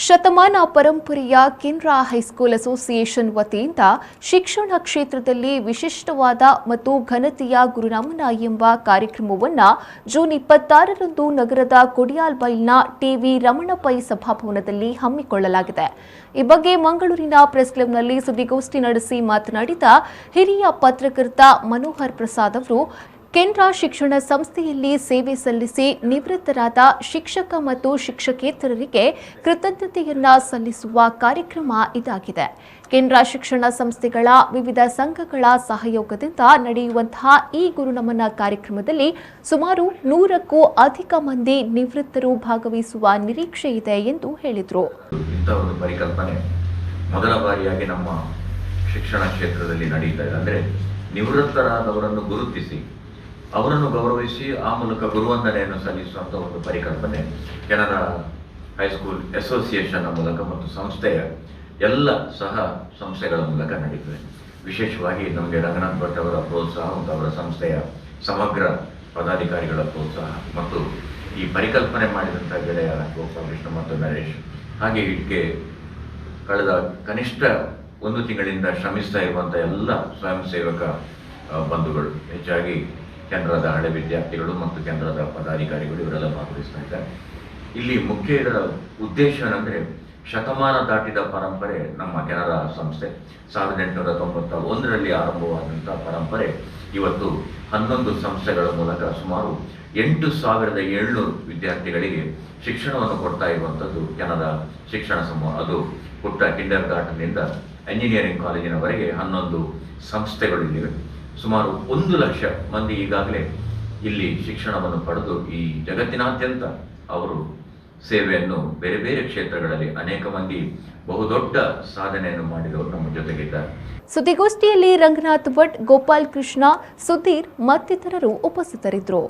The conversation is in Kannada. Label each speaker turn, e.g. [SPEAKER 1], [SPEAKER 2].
[SPEAKER 1] ಶತಮಾನ ಪರಂಪರೆಯ ಕೆನರಾ ಹೈಸ್ಕೂಲ್ ಅಸೋಸಿಯೇಷನ್ ವತಿಯಿಂದ ಶಿಕ್ಷಣ ಕ್ಷೇತ್ರದಲ್ಲಿ ವಿಶಿಷ್ಟವಾದ ಮತ್ತು ಘನತೆಯ ಗುರುನಮನ ಎಂಬ ಕಾರ್ಯಕ್ರಮವನ್ನು ಜೂನ್ 26ರಂದು ನಗರದ ಕೊಡಿಯಾಲ್ಬೈಲ್ನ ಟಿವಿ ರಮಣ ಪೈ ಸಭಾಭವನದಲ್ಲಿ ಹಮ್ಮಿಕೊಳ್ಳಲಾಗಿದೆ. ಈ ಬಗ್ಗೆ ಮಂಗಳೂರಿನ ಪ್ರೆಸ್ ಕ್ಲಬ್ನಲ್ಲಿ ಸುದ್ದಿಗೋಷ್ಠಿ ನಡೆಸಿ ಮಾತನಾಡಿದ ಹಿರಿಯ ಪತ್ರಕರ್ತ ಮನೋಹರ್ ಪ್ರಸಾದ್ ಅವರು, ಕೆನರಾ ಶಿಕ್ಷಣ ಸಂಸ್ಥೆಯಲ್ಲಿ ಸೇವೆ ಸಲ್ಲಿಸಿ ನಿವೃತ್ತರಾದ ಶಿಕ್ಷಕ ಮತ್ತು ಶಿಕ್ಷಕೇತರರಿಗೆ ಕೃತಜ್ಞತೆಯನ್ನ ಸಲ್ಲಿಸುವ ಕಾರ್ಯಕ್ರಮ ಇದಾಗಿದೆ. ಕೆನರಾ ಶಿಕ್ಷಣ ಸಂಸ್ಥೆಗಳ ವಿವಿಧ ಸಂಘಗಳ ಸಹಯೋಗದಿಂದ ನಡೆಯುವಂತಹ ಈ ಗುರುನಮನ ಕಾರ್ಯಕ್ರಮದಲ್ಲಿ ಸುಮಾರು 100ಕ್ಕೂ ಅಧಿಕ ಮಂದಿ ನಿವೃತ್ತರು ಭಾಗವಹಿಸುವ ನಿರೀಕ್ಷೆ ಇದೆ ಎಂದು ಹೇಳಿದರು.
[SPEAKER 2] ಪರಿಕಲ್ಪನೆ ಮೊದಲ ಬಾರಿಯಾಗಿ ನಮ್ಮ ಶಿಕ್ಷಣ ಕ್ಷೇತ್ರದಲ್ಲಿ ನಡೆಯುತ್ತಾ ಇದೆ. ಅಂದರೆ ನಿವೃತ್ತರಾದವರನ್ನು ಗುರುತಿಸಿ ಅವರನ್ನು ಗೌರವಿಸಿ ಆ ಮೂಲಕ ಗುರುವಂದನೆಯನ್ನು ಸಲ್ಲಿಸುವಂಥ ಒಂದು ಪರಿಕಲ್ಪನೆ ಕೆನರಾ ಹೈಸ್ಕೂಲ್ ಅಸೋಸಿಯೇಷನ್ನ ಮೂಲಕ ಮತ್ತು ಸಂಸ್ಥೆಯ ಎಲ್ಲ ಸಹ ಸಂಸ್ಥೆಗಳ ಮೂಲಕ ನಡೀತದೆ. ವಿಶೇಷವಾಗಿ ನಮಗೆ ರಂಗನಾಥ್ ಭಟ್ ಅವರ ಪ್ರೋತ್ಸಾಹ ಮತ್ತು ಅವರ ಸಂಸ್ಥೆಯ ಸಮಗ್ರ ಪದಾಧಿಕಾರಿಗಳ ಪ್ರೋತ್ಸಾಹ ಮತ್ತು ಈ ಪರಿಕಲ್ಪನೆ ಮಾಡಿದಂಥ ಗೆಳೆಯ ಗೋಪಾಲಕೃಷ್ಣ ಮತ್ತು ನರೇಶ್, ಹಾಗೆ ಇದಕ್ಕೆ ಕಳೆದ ಕನಿಷ್ಠ 1 ತಿಂಗಳಿಂದ ಶ್ರಮಿಸ್ತಾ ಇರುವಂಥ ಎಲ್ಲ ಸ್ವಯಂ ಸೇವಕ ಬಂಧುಗಳು, ಹೆಚ್ಚಾಗಿ ಕೆನರಾದ ಹಳೆ ವಿದ್ಯಾರ್ಥಿಗಳು ಮತ್ತು ಕೆನರಾದ ಪದಾಧಿಕಾರಿಗಳು ಇವರೆಲ್ಲ ಭಾಗವಹಿಸ್ತಾ ಇದ್ದಾರೆ. ಇಲ್ಲಿ ಮುಖ್ಯ ಇದರ ಉದ್ದೇಶ ಏನಂದರೆ, ಶತಮಾನ ದಾಟಿದ ಪರಂಪರೆ ನಮ್ಮ ಕೆನರಾ ಸಂಸ್ಥೆ 1891ರಲ್ಲಿ ಆರಂಭವಾದಂಥ ಪರಂಪರೆ ಇವತ್ತು 11 ಸಂಸ್ಥೆಗಳ ಮೂಲಕ ಸುಮಾರು 8,700 ವಿದ್ಯಾರ್ಥಿಗಳಿಗೆ ಶಿಕ್ಷಣವನ್ನು ಕೊಡ್ತಾ ಇರುವಂಥದ್ದು ಕೆನರಾ ಶಿಕ್ಷಣ ಸಮೂಹ. ಅದು ಪುಟ್ಟ ಕಿಂಡರ್ ಗಾರ್ಟನ್ನಿಂದ ಎಂಜಿನಿಯರಿಂಗ್ ಕಾಲೇಜಿನವರೆಗೆ 11 ಸಂಸ್ಥೆಗಳು ಇಲ್ಲಿವೆ. ಸುಮಾರು 1 ಲಕ್ಷ ಮಂದಿ ಈಗಾಗಲೇ ಇಲ್ಲಿ ಶಿಕ್ಷಣವನ್ನು ಪಡೆದು ಈ ಜಗತ್ತಿನಾದ್ಯಂತ ಅವರು ಸೇವೆಯನ್ನು ಬೇರೆ ಬೇರೆ ಕ್ಷೇತ್ರಗಳಲ್ಲಿ ಅನೇಕ ಮಂದಿ ಬಹುದೊಡ್ಡ ಸಾಧನೆಯನ್ನು ಮಾಡಿದವರು ನಮ್ಮ ಜೊತೆಗಿದ್ದಾರೆ.
[SPEAKER 1] ಸುದ್ದಿಗೋಷ್ಠಿಯಲ್ಲಿ ರಂಗನಾಥ್ ಭಟ್, ಗೋಪಾಲ್ ಕೃಷ್ಣ, ಸುಧೀರ್ ಮತ್ತಿತರರು ಉಪಸ್ಥಿತರಿದ್ದರು.